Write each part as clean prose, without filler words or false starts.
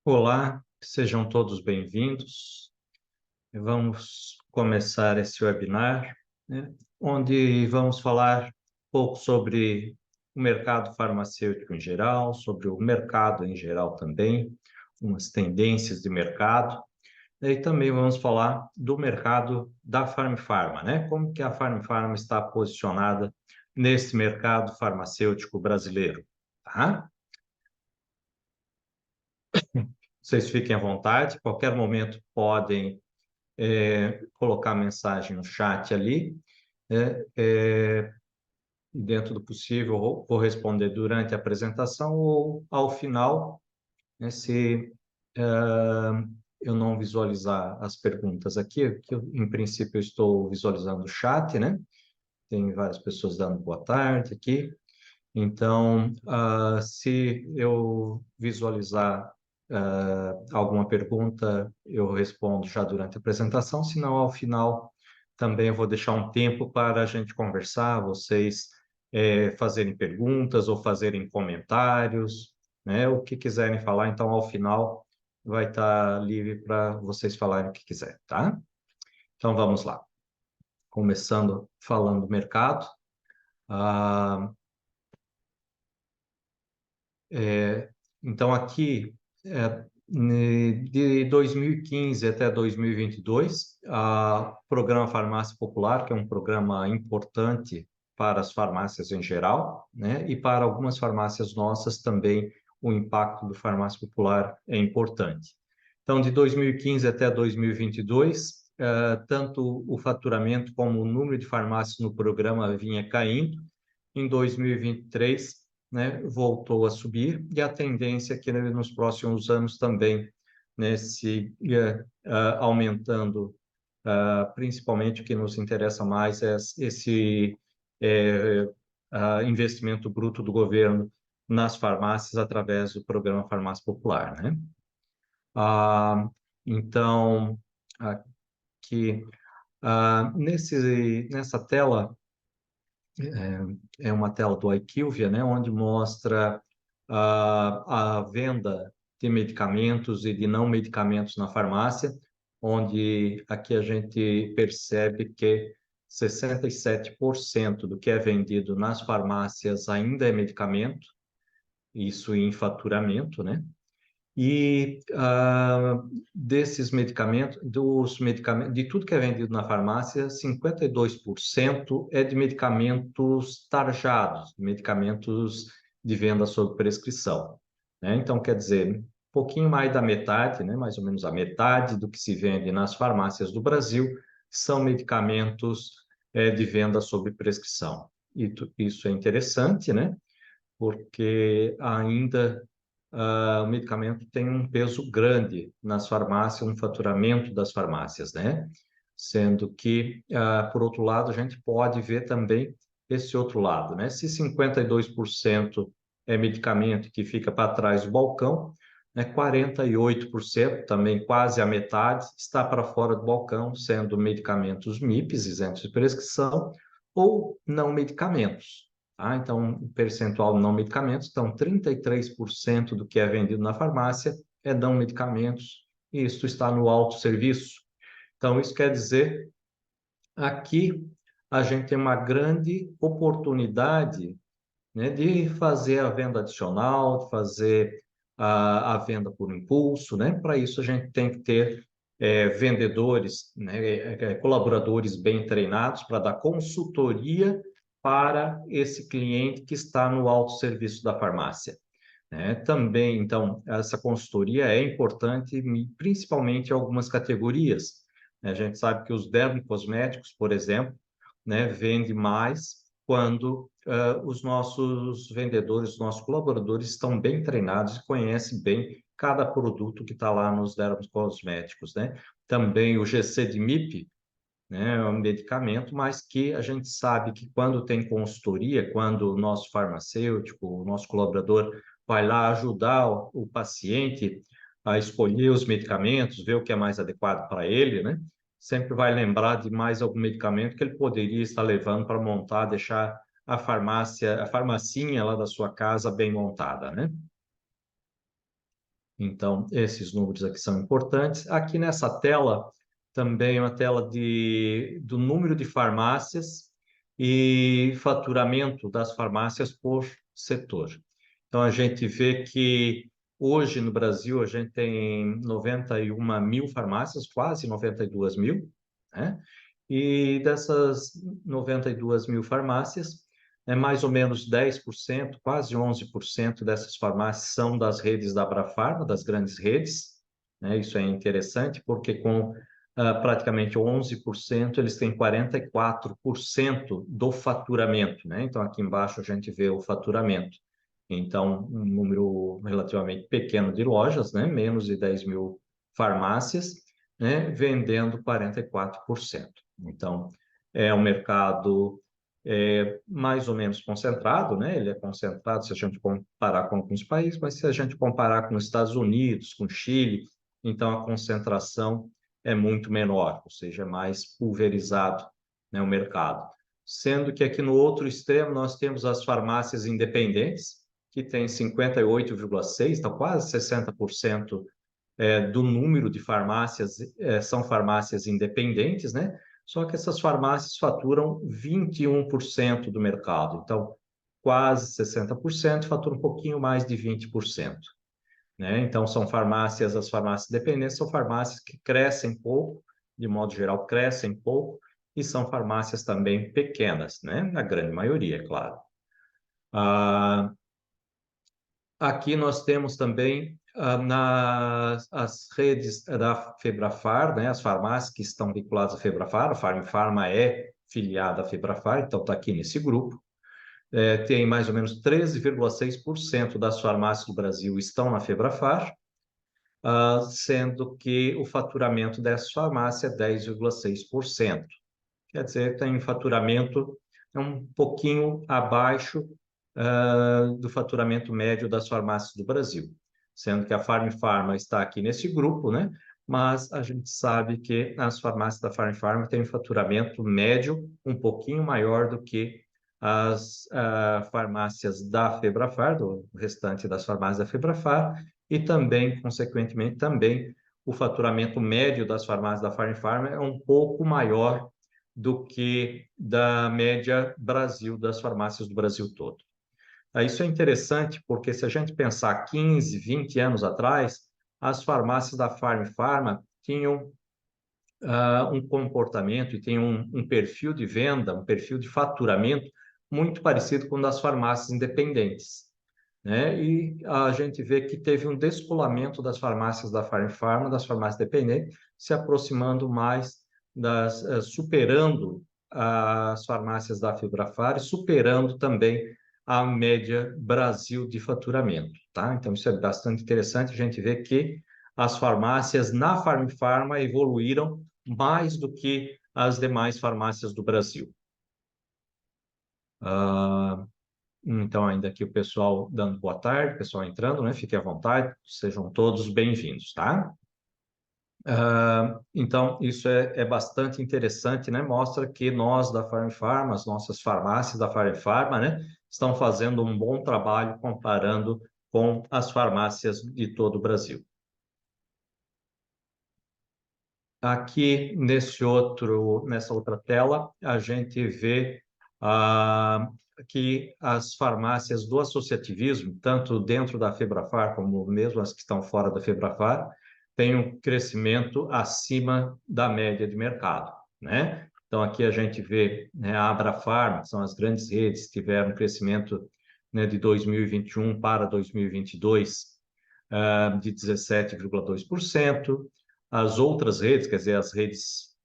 Olá, sejam todos bem-vindos. Vamos começar esse webinar, né, onde vamos falar um pouco sobre o mercado farmacêutico em geral, sobre o mercado em geral também, umas tendências de mercado, e também vamos falar do mercado da Farm Pharma, né? Como que a Farm Pharma está posicionada nesse mercado farmacêutico brasileiro, tá? Vocês fiquem à vontade, qualquer momento podem colocar mensagem no chat ali, né? Dentro do possível, vou responder durante a apresentação ou ao final, né, se eu não visualizar as perguntas aqui, que em princípio eu estou visualizando o chat, né? Tem várias pessoas dando boa tarde aqui. Então, se eu visualizar alguma pergunta, eu respondo já durante a apresentação, senão ao final também eu vou deixar um tempo para a gente conversar, vocês fazerem perguntas ou fazerem comentários, né? O que quiserem falar, então ao final vai estar livre para vocês falarem o que quiser, tá? Então vamos lá. Começando falando do mercado. Ah, então, aqui, de 2015 até 2022, o Programa Farmácia Popular, que é um programa importante para as farmácias em geral, né, e para algumas farmácias nossas também, o impacto do Farmácia Popular é importante. Então, de 2015 até 2022, tanto o faturamento como o número de farmácias no programa vinha caindo. Em 2023, né, voltou a subir e a tendência é que nos próximos anos também, né, siga aumentando. Principalmente o que nos interessa mais é esse é, investimento bruto do governo nas farmácias através do programa Farmácia Popular, né? Ah, então, aqui, nessa tela, é uma tela do IQVIA, né, onde mostra a venda de medicamentos e de não medicamentos na farmácia, onde aqui a gente percebe que 67% do que é vendido nas farmácias ainda é medicamento, isso em faturamento, né? E desses medicamentos, de tudo que é vendido na farmácia, 52% é de medicamentos tarjados, medicamentos de venda sob prescrição, né? Então, quer dizer, um pouquinho mais da metade, né? Mais ou menos a metade do que se vende nas farmácias do Brasil são medicamentos de venda sob prescrição. E isso é interessante, né? Porque ainda o medicamento tem um peso grande nas farmácias, no faturamento das farmácias, né? Sendo que, por outro lado, a gente pode ver também esse outro lado, né? Se 52% é medicamento que fica para trás do balcão, né? 48%, também quase a metade, está para fora do balcão, sendo medicamentos MIPs, isentos de prescrição, ou não medicamentos. Então, o percentual não medicamentos, então 33% do que é vendido na farmácia é não medicamentos, e isso está no autosserviço. Então, isso quer dizer, aqui a gente tem uma grande oportunidade, né, de fazer a venda adicional, de fazer a venda por impulso, né? Para isso a gente tem que ter vendedores, né, colaboradores bem treinados para dar consultoria para esse cliente que está no autosserviço da farmácia, né? Também, então, essa consultoria é importante, principalmente em algumas categorias, né? A gente sabe que os dermocosméticos, por exemplo, né, vende mais quando os nossos vendedores, os nossos colaboradores estão bem treinados e conhecem bem cada produto que está lá nos dermocosméticos, né? Também o GC de MIP, né, é um medicamento, mas que a gente sabe que quando tem consultoria, quando o nosso farmacêutico, o nosso colaborador vai lá ajudar o paciente a escolher os medicamentos, ver o que é mais adequado para ele, né? Sempre vai lembrar de mais algum medicamento que ele poderia estar levando para montar, deixar a farmácia, a farmacinha lá da sua casa bem montada, né? Então, esses números aqui são importantes. Aqui nessa tela, também uma tela do número de farmácias e faturamento das farmácias por setor. Então, a gente vê que hoje no Brasil a gente tem 91 mil farmácias, quase 92 mil, né? E dessas 92 mil farmácias, mais ou menos 10%, quase 11% dessas farmácias são das redes da Abrafarma, das grandes redes, né? Isso é interessante, porque com praticamente 11%, eles têm 44% do faturamento, né? Então, aqui embaixo a gente vê o faturamento. Então, um número relativamente pequeno de lojas, né? Menos de 10 mil farmácias, né? Vendendo 44%. Então, é um mercado mais ou menos concentrado, né? Ele é concentrado se a gente comparar com alguns países, mas se a gente comparar com os Estados Unidos, com Chile, então a concentração é muito menor, ou seja, é mais pulverizado, né, o mercado. Sendo que aqui no outro extremo nós temos as farmácias independentes, que tem 58,6%, então quase 60% do número de farmácias são farmácias independentes, né? Só que essas farmácias faturam 21% do mercado. Então, quase 60% faturam um pouquinho mais de 20%. Né? Então, são farmácias, as farmácias independentes são farmácias que crescem pouco, de modo geral, crescem pouco, e são farmácias também pequenas, né? Na grande maioria, é claro. Aqui nós temos também as redes da Febrafar, né? As farmácias que estão vinculadas à Febrafar, a Farm-Pharma é filiada à Febrafar, então está aqui nesse grupo. Tem mais ou menos 13,6% das farmácias do Brasil estão na Febrafar, sendo que o faturamento dessa farmácia é 10,6%. Quer dizer, tem faturamento um pouquinho abaixo do faturamento médio das farmácias do Brasil, sendo que a Farm-Pharma está aqui nesse grupo, né? Mas a gente sabe que as farmácias da Farm-Pharma têm um faturamento médio um pouquinho maior do que as farmácias da Febrafar, do restante das farmácias da Febrafar, e também, consequentemente, também o faturamento médio das farmácias da Farm-Pharma é um pouco maior do que da média Brasil, das farmácias do Brasil todo. Isso é interessante porque se a gente pensar 15, 20 anos atrás, as farmácias da Farm-Pharma tinham um comportamento e tinham um perfil de venda, um perfil de faturamento muito parecido com o das farmácias independentes, né? E a gente vê que teve um descolamento das farmácias da Farm-Pharma, das farmácias dependentes, se aproximando mais superando as farmácias da Febrafar e superando também a média Brasil de faturamento, tá? Então, isso é bastante interessante, a gente vê que as farmácias na Farm-Pharma evoluíram mais do que as demais farmácias do Brasil. Então, ainda aqui o pessoal dando boa tarde, o pessoal entrando, né? Fiquem à vontade, sejam todos bem-vindos, tá? Então, isso é bastante interessante, né? Mostra que nós da Farm-Pharma, as nossas farmácias da Farm-Pharma, né? Estão fazendo um bom trabalho comparando com as farmácias de todo o Brasil. Aqui nessa outra tela, a gente vê que as farmácias do associativismo, tanto dentro da Febrafar como mesmo as que estão fora da Febrafar, têm um crescimento acima da média de mercado, né? Então, aqui a gente vê, né, a Abrafarma, que são as grandes redes, tiveram um crescimento, né, de 2021 para 2022 de 17,2%. As outras redes, quer dizer, as redes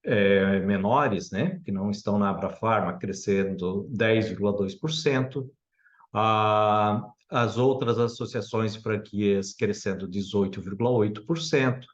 menores, né, que não estão na Abrafarma, crescendo 10,2%. As outras associações de franquias crescendo 18,8%.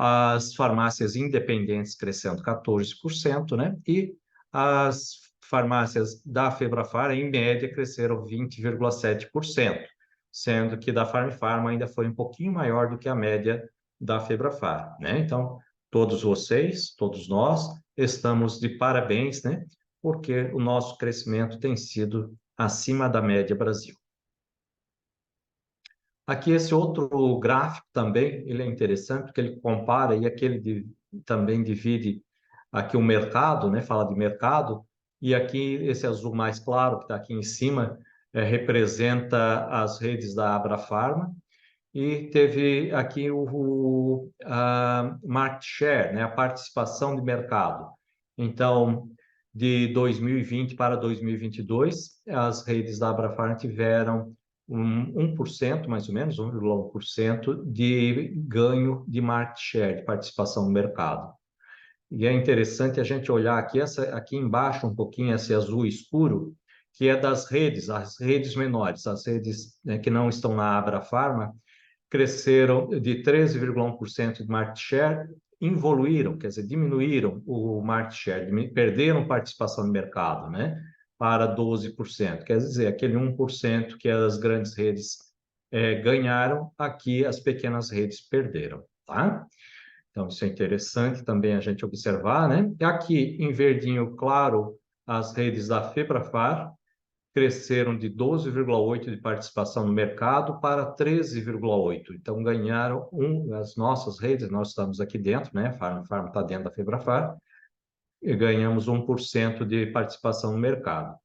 As farmácias independentes crescendo 14%, né? E as farmácias da Febrafar, em média, cresceram 20,7%, sendo que da Farm-Pharma ainda foi um pouquinho maior do que a média da Febrafar, né? Então, todos vocês, todos nós, estamos de parabéns, né? Porque o nosso crescimento tem sido acima da média Brasil. Aqui esse outro gráfico também, ele é interessante, porque ele compara, e aqui ele também divide aqui o mercado, né? Fala de mercado, e aqui esse azul mais claro, que está aqui em cima, representa as redes da Abrafarma, e teve aqui a market share, né? A participação de mercado. Então, de 2020 para 2022, as redes da Abrafarma tiveram 1%, mais ou menos, 1,1% de ganho de market share, de participação no mercado. E é interessante a gente olhar aqui, aqui embaixo um pouquinho, esse azul escuro, que é das redes, as redes menores, as redes, né, que não estão na Abrafarma, cresceram de 13,1% de market share, evoluíram, quer dizer, diminuíram o market share, perderam participação no mercado, né, para 12%. Quer dizer, aquele 1% que as grandes redes ganharam, aqui as pequenas redes perderam, tá? Então, isso é interessante também a gente observar, né? E aqui, em verdinho claro, as redes da Febrafar cresceram de 12,8% de participação no mercado para 13,8%. Então, ganharam as nossas redes, nós estamos aqui dentro, né? Farm está dentro da Febrafar, e ganhamos 1% de participação no mercado.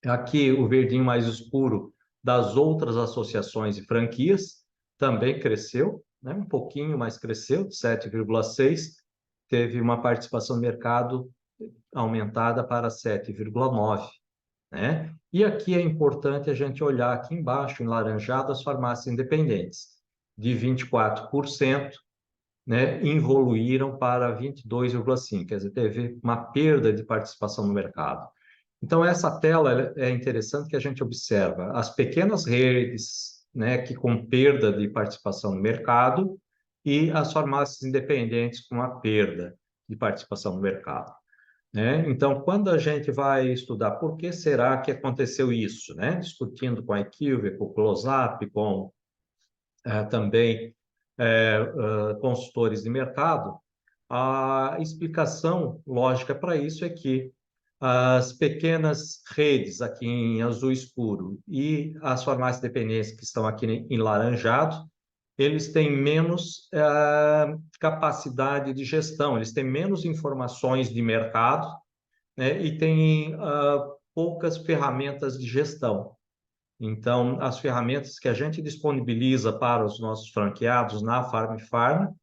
Aqui, o verdinho mais escuro das outras associações e franquias também cresceu, né? Um pouquinho, mas cresceu, 7,6%. Teve uma participação no mercado aumentada para 7,9%. Né? E aqui é importante a gente olhar aqui embaixo, em laranjado, as farmácias independentes. De 24%, né, evoluíram para 22,5%, quer dizer, teve uma perda de participação no mercado. Então, essa tela é interessante que a gente observa as pequenas redes, né, que com perda de participação no mercado e as farmácias independentes com a perda de participação no mercado. Né? Então, quando a gente vai estudar por que será que aconteceu isso, né? Discutindo com a Equive, com o Close-Up, com também consultores de mercado, a explicação lógica para isso é que as pequenas redes aqui em azul escuro e as farmácias dependentes que estão aqui em laranjado, eles têm menos capacidade de gestão, eles têm menos informações de mercado, né, e têm poucas ferramentas de gestão. Então, as ferramentas que a gente disponibiliza para os nossos franqueados na Farm Pharma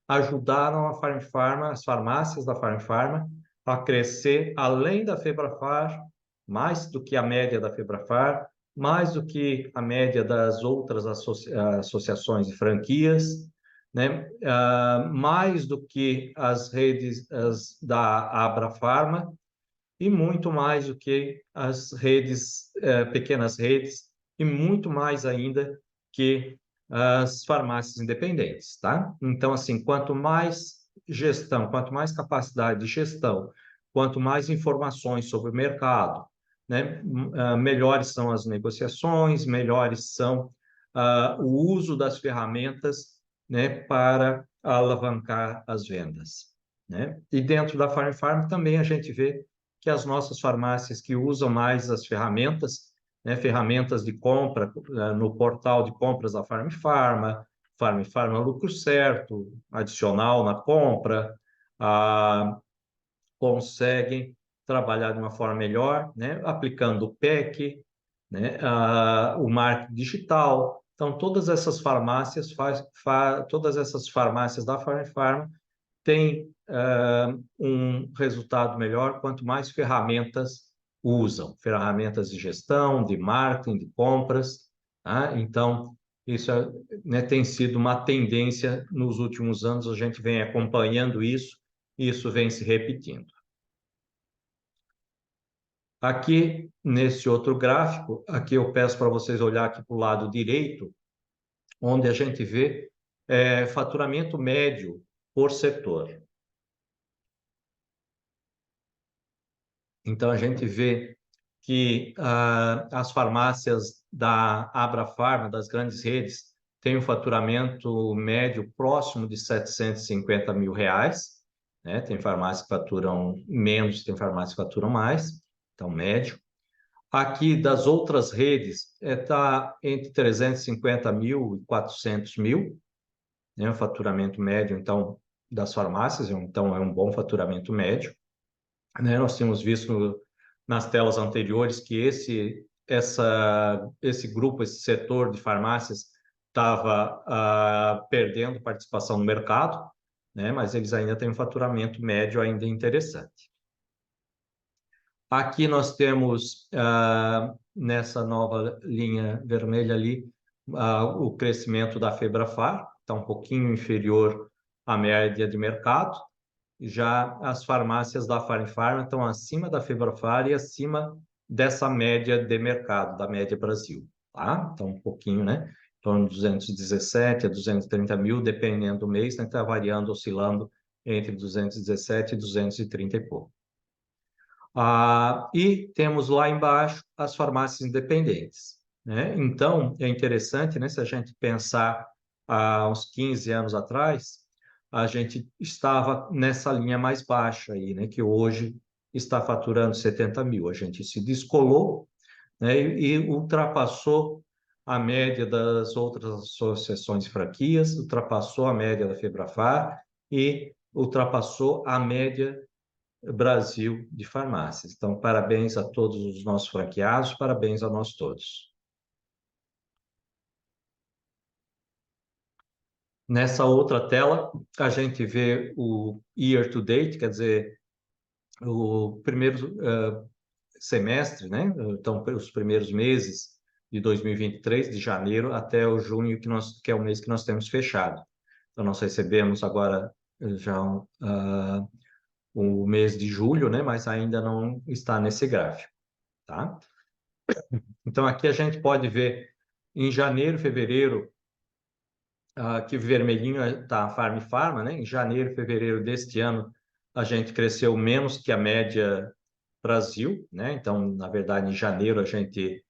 ajudaram a Farm Pharma, as farmácias da Farm Pharma, a crescer além da Febrafar, mais do que a média da Febrafar, mais do que a média das outras associações de franquias, né? Mais do que as redes da Abrafarma e muito mais do que as redes, pequenas redes, e muito mais ainda que as farmácias independentes, tá? Então, assim, quanto mais gestão, quanto mais capacidade de gestão, quanto mais informações sobre o mercado, né? Melhores são as negociações, melhores são o uso das ferramentas, né? Para alavancar as vendas, né? E dentro da Farm Farm também a gente vê que as nossas farmácias que usam mais as ferramentas, né, ferramentas de compra no portal de compras da Farm Farma Lucro Certo, adicional na compra, conseguem trabalhar de uma forma melhor, né, aplicando o PEC, né, o marketing digital. Então, todas essas farmácias todas essas farmácias da Farm tem um resultado melhor quanto mais ferramentas usam, ferramentas de gestão, de marketing, de compras. Tá? Então, isso né, tem sido uma tendência nos últimos anos, a gente vem acompanhando isso e isso vem se repetindo. Aqui, nesse outro gráfico, aqui eu peço para vocês olhar aqui para o lado direito, onde a gente vê faturamento médio por setor. Então, a gente vê que as farmácias da Abrafarma, das grandes redes, têm um faturamento médio próximo de R$ 750 mil, né? Tem farmácias que faturam menos, tem farmácias que faturam mais, então médio. Aqui, das outras redes, está entre 350 mil e 400 mil, né, o faturamento médio, então, das farmácias, então, é um bom faturamento médio, né? Nós tínhamos visto nas telas anteriores que esse grupo, esse setor de farmácias estava perdendo participação no mercado, né? Mas eles ainda têm um faturamento médio ainda interessante. Aqui nós temos, nessa nova linha vermelha ali, o crescimento da Febrafar, está um pouquinho inferior à média de mercado. Já as farmácias da Farm estão acima da Febrafar e acima dessa média de mercado, da média Brasil, tá? Então, um pouquinho, né? Em torno de 217 a 230 mil, dependendo do mês, né? Está variando, oscilando entre 217 e 230 e pouco. E temos lá embaixo as farmácias independentes, né? Então, é interessante, né? Se a gente pensar há uns 15 anos atrás, a gente estava nessa linha mais baixa aí, né? Que hoje está faturando 70 mil. A gente se descolou, né? E ultrapassou a média das outras associações de franquias, ultrapassou a média da Febrafar e ultrapassou a média Brasil de farmácias. Então, parabéns a todos os nossos franqueados, parabéns a nós todos. Nessa outra tela, a gente vê o year to date, quer dizer, o primeiro semestre, né? Então, os primeiros meses de 2023, de janeiro até o junho, que é o mês que nós temos fechado. Então, nós recebemos agora já o mês de julho, né? Mas ainda não está nesse gráfico, tá? Então, aqui a gente pode ver em janeiro, fevereiro, que vermelhinho está a Farm Pharma, né? Em janeiro, fevereiro deste ano, a gente cresceu menos que a média Brasil, né? Então, na verdade, em janeiro a gente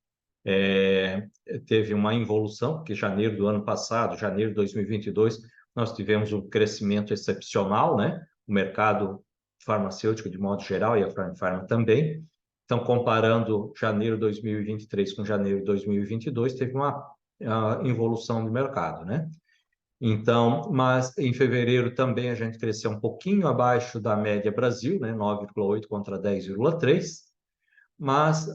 teve uma involução, porque janeiro do ano passado, janeiro de 2022, nós tivemos um crescimento excepcional, né? O mercado farmacêutico de modo geral e a Farm Pharma também. Então, comparando janeiro de 2023 com janeiro de 2022, teve uma involução do mercado, né? Então, mas em fevereiro também a gente cresceu um pouquinho abaixo da média Brasil, né? 9,8 contra 10,3. Mas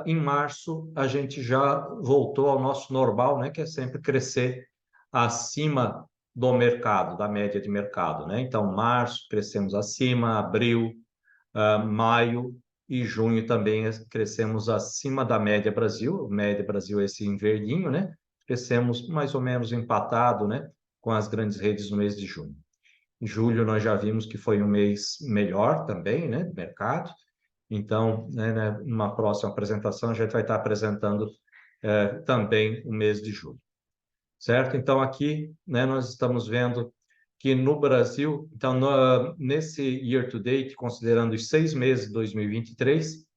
em março a gente já voltou ao nosso normal, né? Que é sempre crescer acima do mercado, da média de mercado, né? Então, março crescemos acima, abril, maio e junho também crescemos acima da média Brasil. Média Brasil é esse em verdinho, né? Crescemos mais ou menos empatado, né? Com as grandes redes no mês de junho. Em julho nós já vimos que foi um mês melhor também, né? De mercado. Então, né, numa próxima apresentação, a gente vai estar apresentando também o mês de julho, certo? Então, aqui, né, nós estamos vendo que no Brasil, então, nesse year to date, considerando os 6 meses de 2023,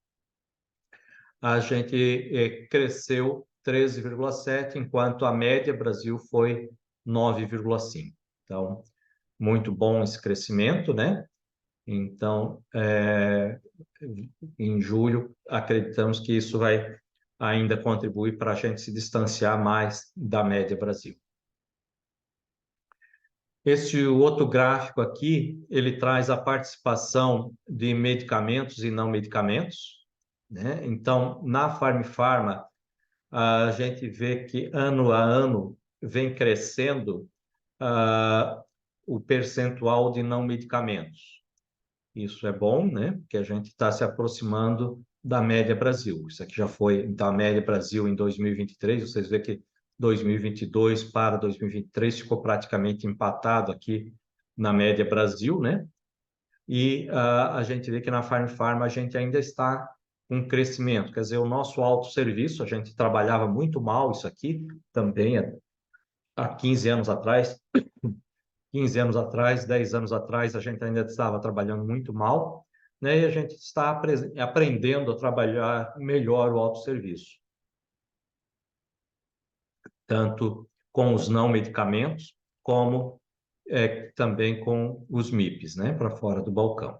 a gente cresceu 13,7, enquanto a média Brasil foi 9,5. Então, muito bom esse crescimento, né? Então, em julho, acreditamos que isso vai ainda contribuir para a gente se distanciar mais da média Brasil. Esse outro gráfico aqui, ele traz a participação de medicamentos e não medicamentos, né? Então, na Farm Pharma, a gente vê que ano a ano vem crescendo o percentual de não medicamentos. Isso é bom, né? Porque a gente está se aproximando da média Brasil. Isso aqui já foi, então, a média Brasil em 2023. Vocês veem que 2022 para 2023 ficou praticamente empatado aqui na média Brasil, né? E a gente vê que na Farm Pharma a gente ainda está com crescimento. Quer dizer, o nosso autosserviço, a gente trabalhava muito mal isso aqui também há 15 anos atrás. 15 anos atrás, 10 anos atrás, a gente ainda estava trabalhando muito mal, né? E a gente está aprendendo a trabalhar melhor o autosserviço, tanto com os não medicamentos, como também com os MIPs, né? Para fora do balcão.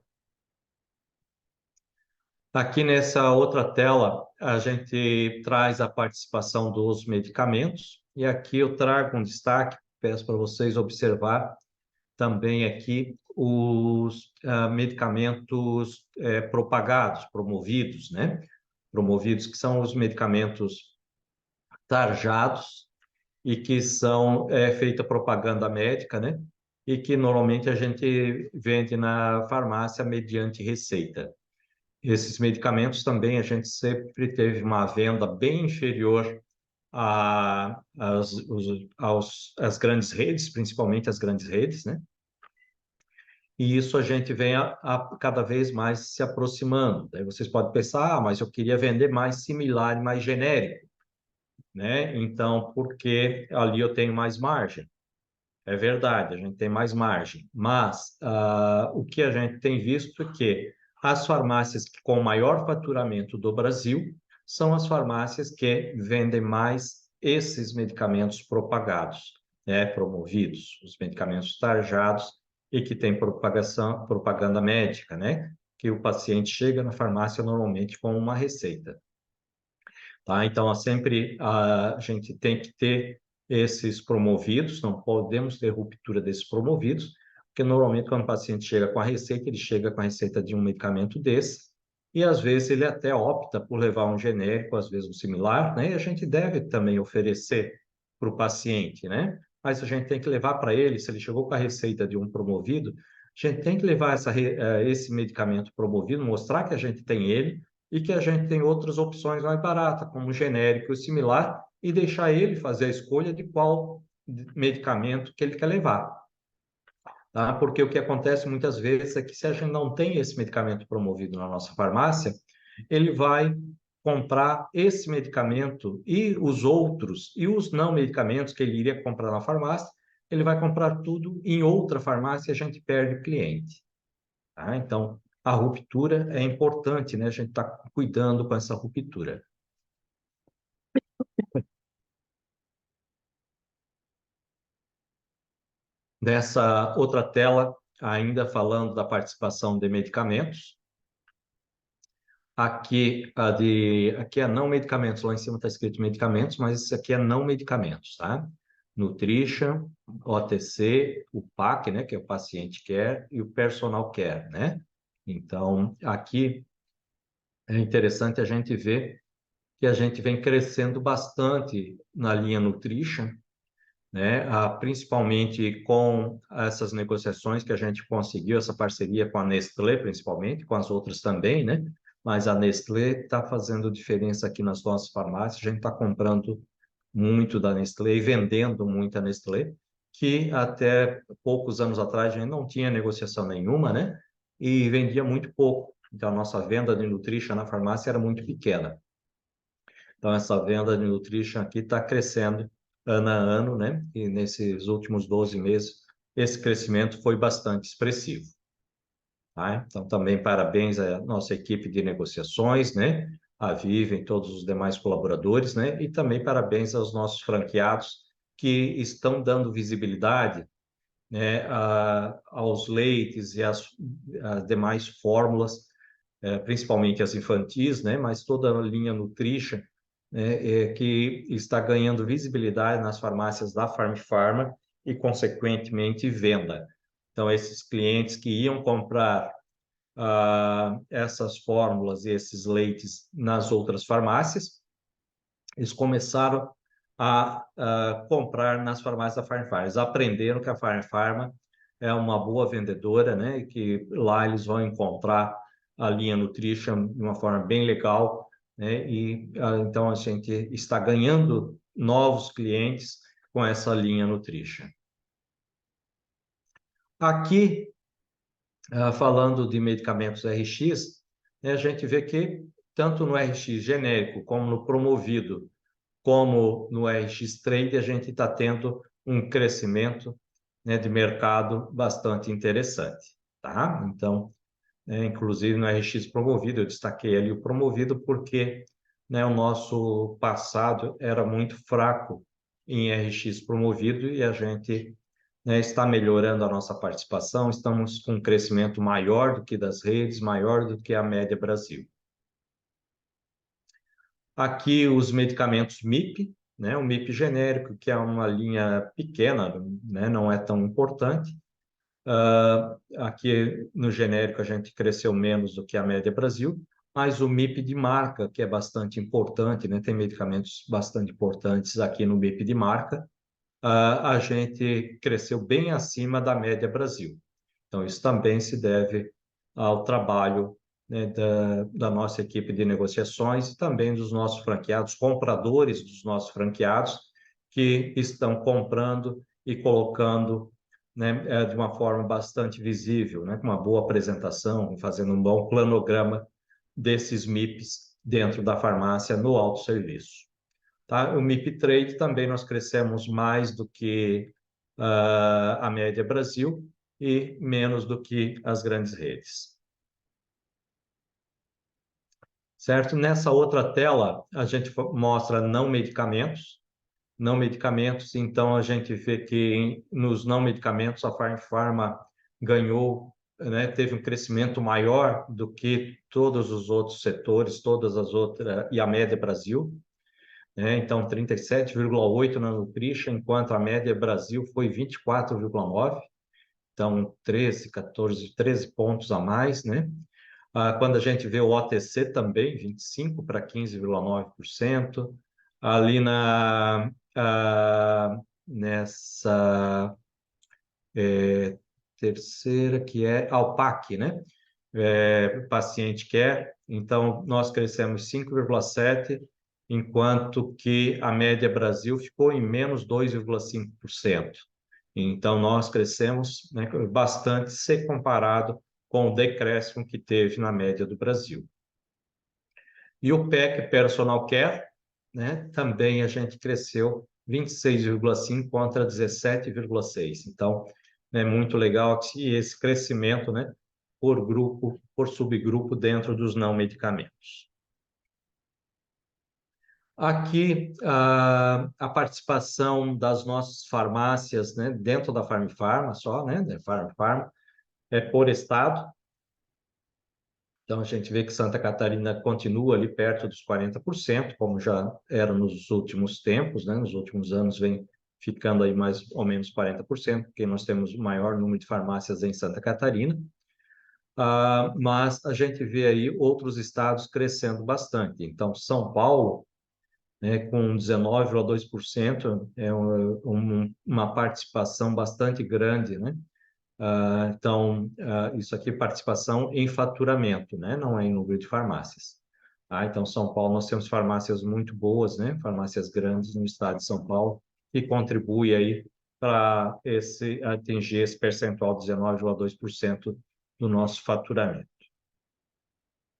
Aqui nessa outra tela, a gente traz a participação dos medicamentos, e aqui eu trago um destaque, peço para vocês observar também aqui os medicamentos propagados, promovidos, né? Promovidos, que são os medicamentos tarjados e que são feita propaganda médica, né? E que normalmente a gente vende na farmácia mediante receita. Esses medicamentos também a gente sempre teve uma venda bem inferior às grandes redes, principalmente as grandes redes, né? E isso a gente vem cada vez mais se aproximando. Daí vocês podem pensar, mas eu queria vender mais similar e mais genérico, né? Então, porque ali eu tenho mais margem. É verdade, a gente tem mais margem, mas o que a gente tem visto é que as farmácias com maior faturamento do Brasil são as farmácias que vendem mais esses medicamentos propagados, né, promovidos, os medicamentos tarjados e que tem propaganda médica, né, que o paciente chega na farmácia normalmente com uma receita. Tá? Então, sempre a gente tem que ter esses promovidos, não podemos ter ruptura desses promovidos, porque normalmente quando o paciente chega com a receita, ele chega com a receita de um medicamento desse, e às vezes ele até opta por levar um genérico, às vezes um similar, né? E a gente deve também oferecer para o paciente, né? Mas a gente tem que levar para ele, se ele chegou com a receita de um promovido, a gente tem que levar esse medicamento promovido, mostrar que a gente tem ele, e que a gente tem outras opções mais baratas, como genérico e similar, e deixar ele fazer a escolha de qual medicamento que ele quer levar. Tá? Porque o que acontece muitas vezes é que se a gente não tem esse medicamento promovido na nossa farmácia, ele vai comprar esse medicamento e os outros, e os não medicamentos que ele iria comprar na farmácia, ele vai comprar tudo em outra farmácia e a gente perde o cliente. Tá? Então, a ruptura é importante, né? A gente está cuidando com essa ruptura. Nessa outra tela, ainda falando da participação de medicamentos, aqui é não medicamentos, lá em cima está escrito medicamentos, mas isso aqui é não medicamentos, tá? Nutrition, OTC, o PAC, né, que é o paciente care, e o personal care, né? Então, aqui é interessante a gente ver que a gente vem crescendo bastante na linha Nutrition, né? Principalmente com essas negociações que a gente conseguiu, essa parceria com a Nestlé, principalmente, com as outras também, né? Mas a Nestlé está fazendo diferença aqui nas nossas farmácias, a gente está comprando muito da Nestlé e vendendo muito a Nestlé, que até poucos anos atrás a gente não tinha negociação nenhuma, né? E vendia muito pouco. Então, a nossa venda de nutrition na farmácia era muito pequena. Então, essa venda de nutrition aqui está crescendo ano a ano, né? E nesses últimos 12 meses, esse crescimento foi bastante expressivo. Tá? Então, também parabéns à nossa equipe de negociações, né? A Viva e todos os demais colaboradores, né? E também parabéns aos nossos franqueados que estão dando visibilidade, né, aos leites e às demais fórmulas, principalmente as infantis, né? Mas toda a linha Nutrition, né, que está ganhando visibilidade nas farmácias da Farm Pharma e, consequentemente, venda. Então, esses clientes que iam comprar essas fórmulas e esses leites nas outras farmácias, eles começaram a comprar nas farmácias da Farm Pharma. Eles aprenderam que a Farm Pharma é uma boa vendedora, né? E que lá eles vão encontrar a linha Nutrition de uma forma bem legal, né? E então a gente está ganhando novos clientes com essa linha Nutrition. Aqui, falando de medicamentos RX, né, a gente vê que tanto no RX genérico como no promovido, como no RX Trade, a gente está tendo um crescimento, né, de mercado bastante interessante, tá? Então, inclusive no RX promovido, eu destaquei ali o promovido porque, né, o nosso passado era muito fraco em RX promovido e a gente, né, está melhorando a nossa participação, estamos com um crescimento maior do que das redes, maior do que a média Brasil. Aqui os medicamentos MIP, né? O MIP genérico, que é uma linha pequena, né? Não é tão importante. Aqui no genérico a gente cresceu menos do que a média Brasil, mas o MIP de marca, que é bastante importante, né? Tem medicamentos bastante importantes aqui no MIP de marca, a gente cresceu bem acima da média Brasil. Então, isso também se deve ao trabalho, né, da nossa equipe de negociações e também dos nossos franqueados, compradores dos nossos franqueados, que estão comprando e colocando, né, de uma forma bastante visível, né, com uma boa apresentação, fazendo um bom planograma desses MIPs dentro da farmácia no autosserviço. Tá? O MIP Trade também nós crescemos mais do que a média Brasil e menos do que as grandes redes. Certo? Nessa outra tela, a gente mostra não medicamentos. Não medicamentos, então a gente vê que nos não medicamentos a Farm Pharma ganhou, né, teve um crescimento maior do que todos os outros setores, todas as outras, e a média Brasil. Então 37,8 na Nutrition, enquanto a média Brasil foi 24,9, então 13, 14, 13 pontos a mais, né? Quando a gente vê o OTC também, 25 para 15,9%, ali nessa terceira, que é Alpac, né? Paciente quer, então nós crescemos 5,7%, enquanto que a média Brasil ficou em menos 2,5%. Então, nós crescemos, né, bastante se comparado com o decréscimo que teve na média do Brasil. E o PEC Personal Care, né, também a gente cresceu 26,5 contra 17,6. Então, é muito legal esse crescimento, né, por grupo, por subgrupo dentro dos não medicamentos. Aqui, a participação das nossas farmácias, né, dentro da Farm Pharma só, né, da Farm Pharma, é por estado. Então, a gente vê que Santa Catarina continua ali perto dos 40%, como já era nos últimos tempos, né, nos últimos anos vem ficando aí mais ou menos 40%, porque nós temos o maior número de farmácias em Santa Catarina. Mas a gente vê aí outros estados crescendo bastante. Então, São Paulo, né, com 19,2%, é uma participação bastante grande, né? Então, isso aqui é participação em faturamento, né? Não é em número de farmácias. Então, São Paulo, nós temos farmácias muito boas, né? Farmácias grandes no estado de São Paulo, que contribui aí para atingir esse percentual de 19,2% do nosso faturamento.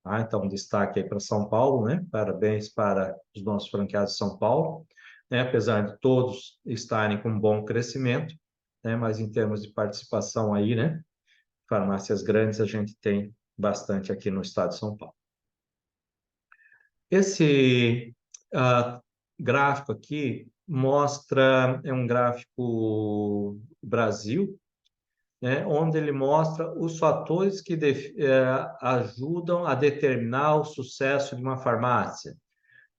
Então, destaque aí para São Paulo, né? Parabéns para os nossos franqueados de São Paulo, né? Apesar de todos estarem com bom crescimento, né? Mas em termos de participação aí, né? Farmácias grandes a gente tem bastante aqui no estado de São Paulo. Esse gráfico aqui mostra, é um gráfico Brasil, né, onde ele mostra os fatores que ajudam a determinar o sucesso de uma farmácia,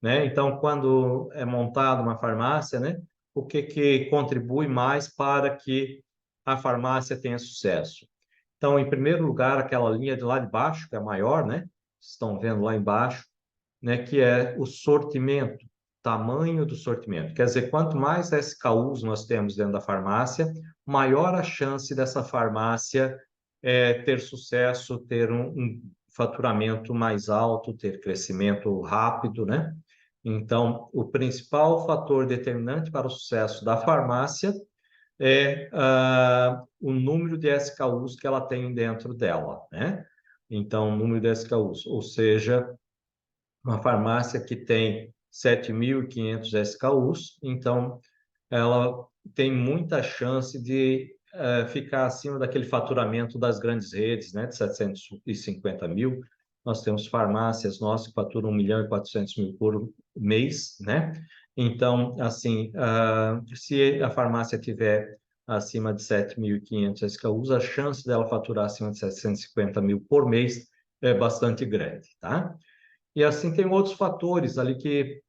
né? Então, quando é montada uma farmácia, né, o que contribui mais para que a farmácia tenha sucesso? Então, em primeiro lugar, aquela linha de lá de baixo, que é a maior, né? Estão vendo lá embaixo, né, que é o sortimento, tamanho do sortimento. Quer dizer, quanto mais SKUs nós temos dentro da farmácia, maior a chance dessa farmácia ter sucesso, ter um faturamento mais alto, ter crescimento rápido, né? Então, o principal fator determinante para o sucesso da farmácia é o número de SKUs que ela tem dentro dela, né? Então, o número de SKUs, ou seja, uma farmácia que tem 7.500 SKUs, então ela tem muita chance de ficar acima daquele faturamento das grandes redes, né, de 750 mil. Nós temos farmácias nossas que faturam 1.400.000 por mês, né? Então, assim, se a farmácia tiver acima de 7.500 SKUs, a chance dela faturar acima de 750 mil por mês é bastante grande, tá? E assim tem outros fatores ali que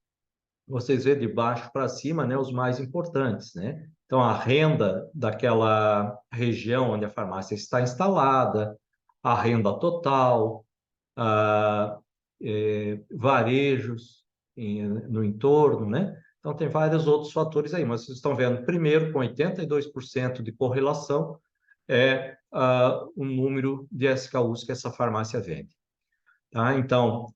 vocês vê de baixo para cima, né, os mais importantes, né? Então, a renda daquela região onde a farmácia está instalada, a renda total, a, varejos no entorno, né? Então, tem vários outros fatores aí, mas vocês estão vendo, primeiro, com 82% de correlação, o número de SKUs que essa farmácia vende. Tá? Então,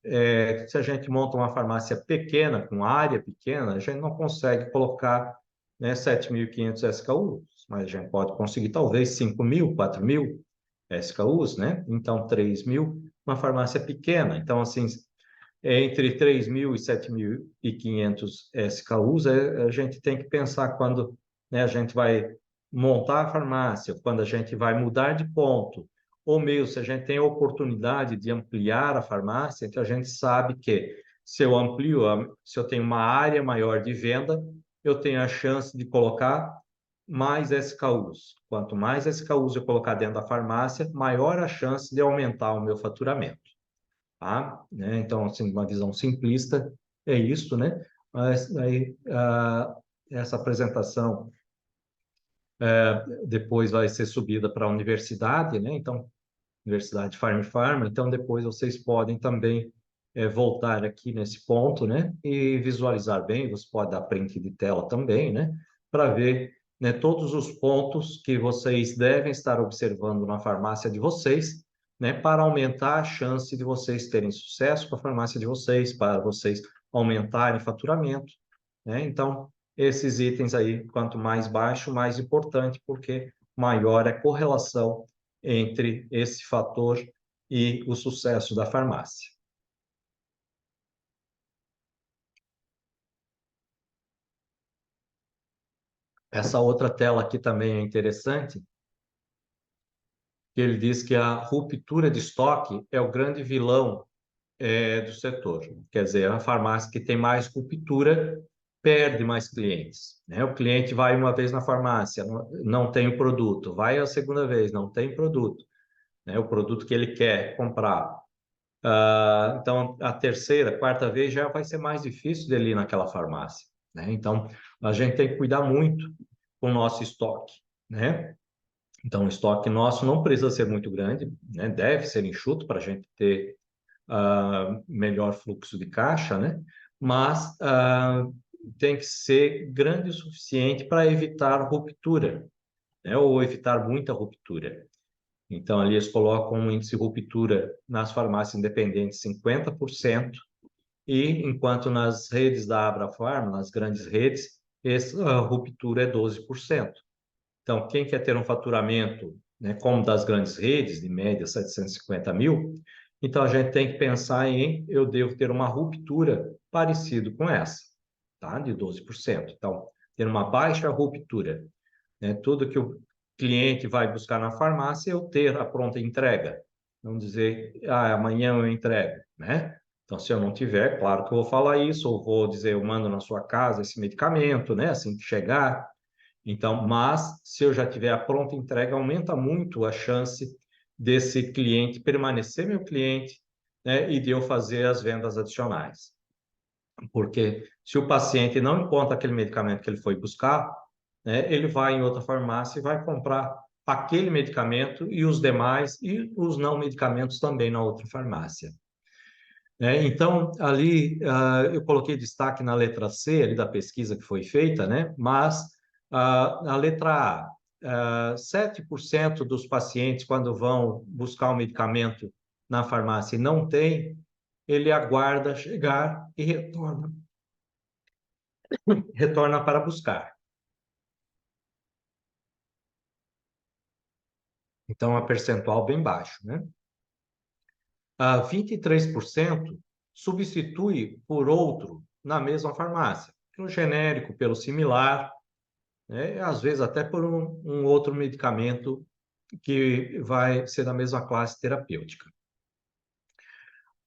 se a gente monta uma farmácia pequena, com área pequena, a gente não consegue colocar, né, 7.500 SKUs, mas a gente pode conseguir talvez 5.000, 4.000 SKUs, né? Então, 3.000, uma farmácia pequena. Então, assim, entre 3.000 e 7.500 SKUs, a gente tem que pensar quando, né, a gente vai montar a farmácia, quando a gente vai mudar de ponto, ou mesmo se a gente tem a oportunidade de ampliar a farmácia, então a gente sabe que se eu amplio, se eu tenho uma área maior de venda, eu tenho a chance de colocar mais SKUs. Quanto mais SKUs eu colocar dentro da farmácia, maior a chance de aumentar o meu faturamento. Tá? Né? Então, assim, uma visão simplista é isso, né? Mas aí, essa apresentação depois vai ser subida para a universidade, né? Então, Universidade Farm Pharma. Então, depois vocês podem também voltar aqui nesse ponto, né? E visualizar bem. Você pode dar print de tela também, né? Para ver, né, todos os pontos que vocês devem estar observando na farmácia de vocês, né? Para aumentar a chance de vocês terem sucesso com a farmácia de vocês, para vocês aumentarem faturamento, né? Então, esses itens aí, quanto mais baixo, mais importante, porque maior é a correlação entre esse fator e o sucesso da farmácia. Essa outra tela aqui também é interessante, que ele diz que a ruptura de estoque é o grande vilão do setor. Quer dizer, a farmácia que tem mais ruptura perde mais clientes, né? O cliente vai uma vez na farmácia, não tem o produto, vai a segunda vez, não tem produto, né? O produto que ele quer comprar. Então, a terceira, quarta vez já vai ser mais difícil dele ir naquela farmácia, né? Então, a gente tem que cuidar muito com o nosso estoque, né? Então, o estoque nosso não precisa ser muito grande, né? Deve ser enxuto para a gente ter melhor fluxo de caixa, né? Mas tem que ser grande o suficiente para evitar ruptura, né? Ou evitar muita ruptura. Então, ali eles colocam um índice de ruptura nas farmácias independentes 50%, e enquanto nas redes da Abrafarma, nas grandes redes, essa ruptura é 12%. Então, quem quer ter um faturamento, né, como das grandes redes, de média 750 mil, então a gente tem que pensar em eu devo ter uma ruptura parecida com essa, tá? De 12%. Então, ter uma baixa ruptura, né? Tudo que o cliente vai buscar na farmácia, eu ter a pronta entrega. Não dizer, amanhã eu entrego, né? Então, se eu não tiver, claro que eu vou falar isso, ou vou dizer, eu mando na sua casa esse medicamento, né? Assim que chegar. Então, mas se eu já tiver a pronta entrega, aumenta muito a chance desse cliente permanecer meu cliente, né? E de eu fazer as vendas adicionais. Porque se o paciente não encontra aquele medicamento que ele foi buscar, né, ele vai em outra farmácia e vai comprar aquele medicamento e os demais e os não medicamentos também na outra farmácia. Então, ali eu coloquei destaque na letra C, ali da pesquisa que foi feita, né? Mas na letra A, 7% dos pacientes, quando vão buscar um medicamento na farmácia e não tem, ele aguarda chegar e retorna para buscar. Então, é um percentual bem baixo, né? 23% substitui por outro na mesma farmácia, pelo genérico, pelo similar, né? Às vezes até por um outro medicamento que vai ser da mesma classe terapêutica.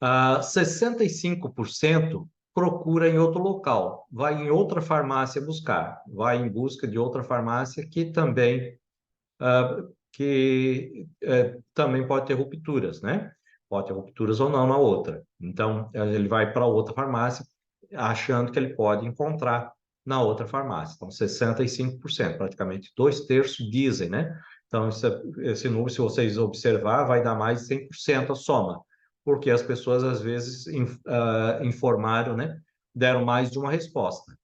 65% procura em outro local, vai em outra farmácia buscar, vai em busca de outra farmácia que também também pode ter rupturas, né? pode ter rupturas ou não na outra. Então, ele vai para outra farmácia achando que ele pode encontrar na outra farmácia. Então, 65%, praticamente 2/3 dizem, né? Então, esse número, se vocês observar, vai dar mais de 100% a soma, porque as pessoas, às vezes, informaram, né? Deram mais de uma resposta,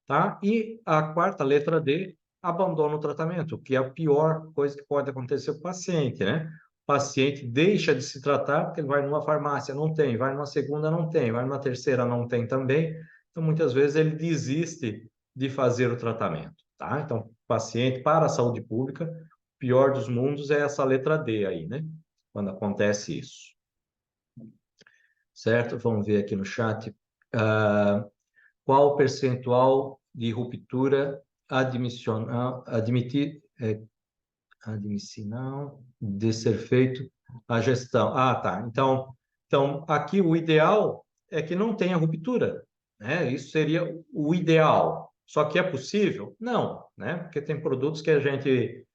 tá? E a quarta, letra D, abandona o tratamento, que é a pior coisa que pode acontecer com o paciente, né? O paciente deixa de se tratar porque ele vai numa farmácia, não tem, vai numa segunda, não tem, vai numa terceira, não tem também. Então, muitas vezes, ele desiste de fazer o tratamento, tá? Então, paciente, para a saúde pública, o pior dos mundos é essa letra D aí, né? Quando acontece isso. Certo? Vamos ver aqui no chat. Qual o percentual de ruptura admissional de ser feito a gestão? Ah, tá. Então, aqui o ideal é que não tenha ruptura, né? Isso seria o ideal. Só que é possível? Não, né? Porque tem produtos que a gente,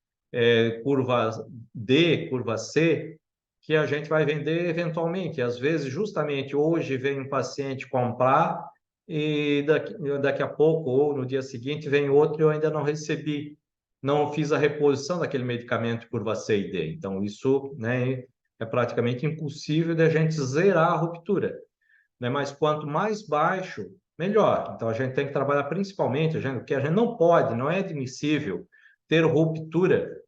curva D, curva C, que a gente vai vender eventualmente. Às vezes, justamente hoje vem um paciente comprar e daqui a pouco ou no dia seguinte vem outro e eu ainda não recebi, não fiz a reposição daquele medicamento curva C e D. Então, isso, né, é praticamente impossível de a gente zerar a ruptura, né? Mas quanto mais baixo, melhor. Então, a gente tem que trabalhar principalmente, o que a gente não pode, não é admissível ter ruptura,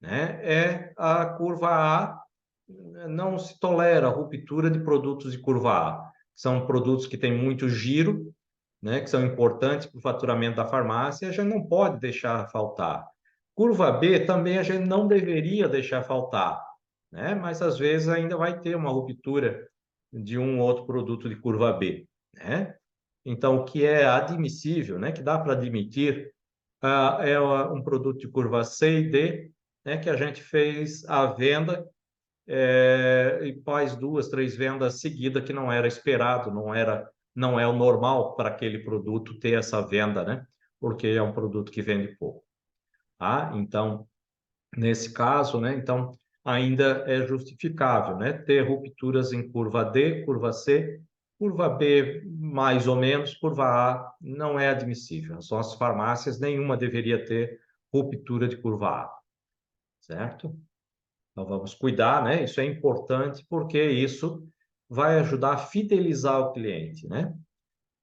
né? É a curva A, não se tolera a ruptura de produtos de curva A. São produtos que têm muito giro, né, que são importantes para o faturamento da farmácia, a gente não pode deixar faltar. Curva B também a gente não deveria deixar faltar, né? Mas às vezes ainda vai ter uma ruptura de um ou outro produto de curva B, né? Então, o que é admissível, né, que dá para admitir, é um produto de curva C e D, né, que a gente fez a venda e faz 2, 3 vendas seguidas que não era esperado, não é o normal para aquele produto ter essa venda, né? Porque é um produto que vende pouco. Tá? Então, nesse caso, né? Então, ainda é justificável, né? Ter rupturas em curva D, curva C, curva B mais ou menos, curva A não é admissível. As nossas farmácias, nenhuma deveria ter ruptura de curva A, certo? Então, vamos cuidar, né? Isso é importante porque isso vai ajudar a fidelizar o cliente, né?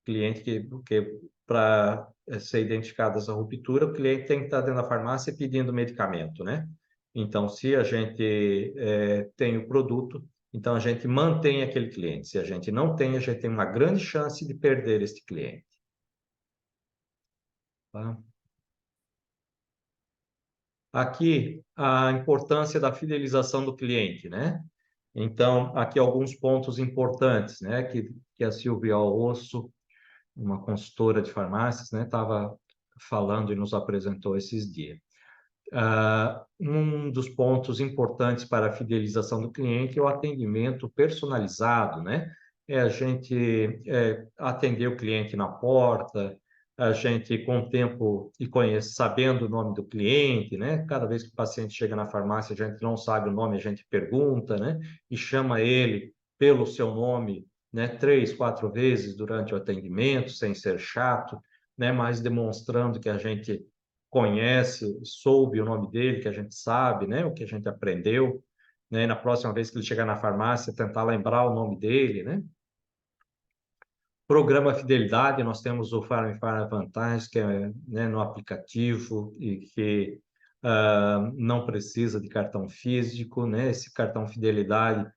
Cliente porque para ser identificada essa ruptura, o cliente tem que estar dentro da farmácia pedindo medicamento, né? Então, se a gente tem o produto, então a gente mantém aquele cliente. Se a gente não tem, a gente tem uma grande chance de perder este cliente. Tá? Aqui, a importância da fidelização do cliente, né? Então, aqui alguns pontos importantes, né? Que a Silvia Osso, uma consultora de farmácias, né, estava falando e nos apresentou esses dias. Um dos pontos importantes para a fidelização do cliente é o atendimento personalizado, né? É a gente atender o cliente na porta, a gente com o tempo e sabendo o nome do cliente, né? Cada vez que o paciente chega na farmácia, a gente não sabe o nome, a gente pergunta, né? E chama ele pelo seu nome, né? 3, 4 vezes durante o atendimento, sem ser chato, né? Mas demonstrando que a gente conhece, soube o nome dele, que a gente sabe, né, o que a gente aprendeu, né, na próxima vez que ele chegar na farmácia, tentar lembrar o nome dele, né. Programa Fidelidade, nós temos o Farm Vantagens, que é, né, no aplicativo e que não precisa de cartão físico, né, esse cartão Fidelidade,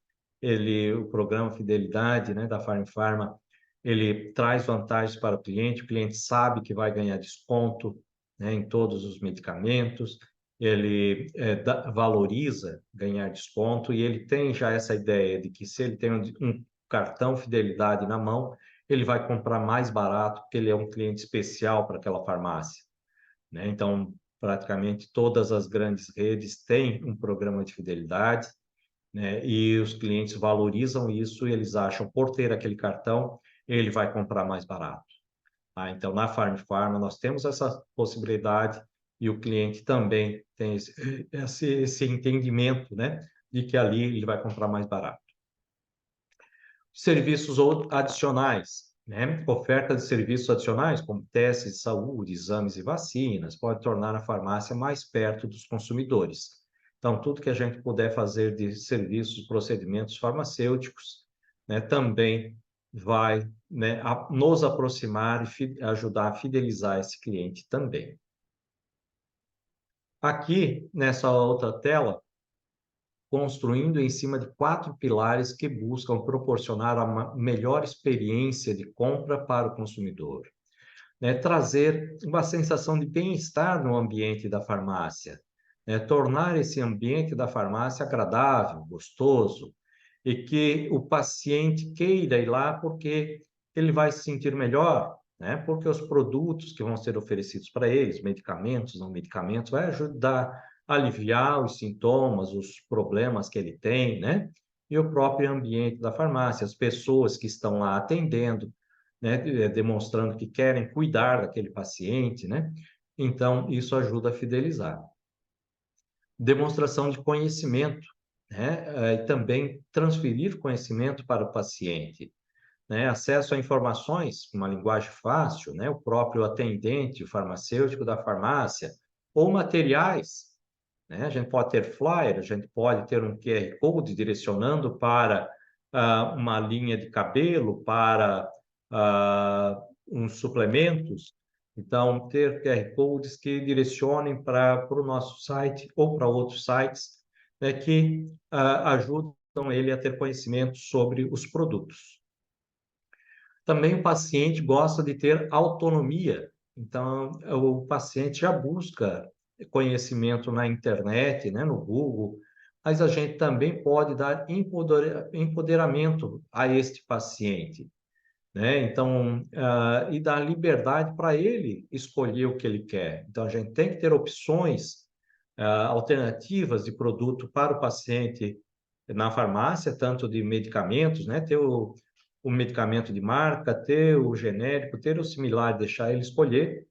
o programa Fidelidade, né, da Farm Pharma, ele traz vantagens para o cliente sabe que vai ganhar desconto, né, em todos os medicamentos, ele valoriza ganhar desconto e ele tem já essa ideia de que se ele tem um cartão Fidelidade na mão, ele vai comprar mais barato porque ele é um cliente especial para aquela farmácia, né? Então, praticamente todas as grandes redes têm um programa de fidelidade, né? E os clientes valorizam isso e eles acham, por ter aquele cartão, ele vai comprar mais barato. Tá? Então, na Farm Pharma, nós temos essa possibilidade e o cliente também tem esse entendimento, né? De que ali ele vai comprar mais barato. serviços adicionais, né? Oferta de serviços adicionais, como testes de saúde, exames e vacinas, pode tornar a farmácia mais perto dos consumidores. Então, tudo que a gente puder fazer de serviços e procedimentos farmacêuticos, né, também vai, né, nos aproximar e ajudar a fidelizar esse cliente também. Aqui, nessa outra tela, construindo em cima de 4 pilares que buscam proporcionar a melhor experiência de compra para o consumidor, né? Trazer uma sensação de bem-estar no ambiente da farmácia, né? Tornar esse ambiente da farmácia agradável, gostoso, e que o paciente queira ir lá porque ele vai se sentir melhor, né? Porque os produtos que vão ser oferecidos para eles, medicamentos, não medicamentos, vai ajudar a aliviar os sintomas, os problemas que ele tem, né? E o próprio ambiente da farmácia, as pessoas que estão lá atendendo, né? Demonstrando que querem cuidar daquele paciente, né? Então, isso ajuda a fidelizar. Demonstração de conhecimento, né? E também transferir conhecimento para o paciente, né? Acesso a informações, uma linguagem fácil, né? O próprio atendente, o farmacêutico da farmácia, ou materiais, né? A gente pode ter flyer, a gente pode ter um QR Code direcionando para uma linha de cabelo, para uns suplementos. Então, ter QR Codes que direcionem para o nosso site ou para outros sites, né, que ajudam ele a ter conhecimento sobre os produtos. Também o paciente gosta de ter autonomia. Então, o paciente já busca conhecimento na internet, né, no Google, mas a gente também pode dar empoderamento a este paciente, né? Então, e dar liberdade para ele escolher o que ele quer. Então, a gente tem que ter opções alternativas de produto para o paciente na farmácia, tanto de medicamentos, né? Ter o medicamento de marca, ter o genérico, ter o similar, deixar ele escolher,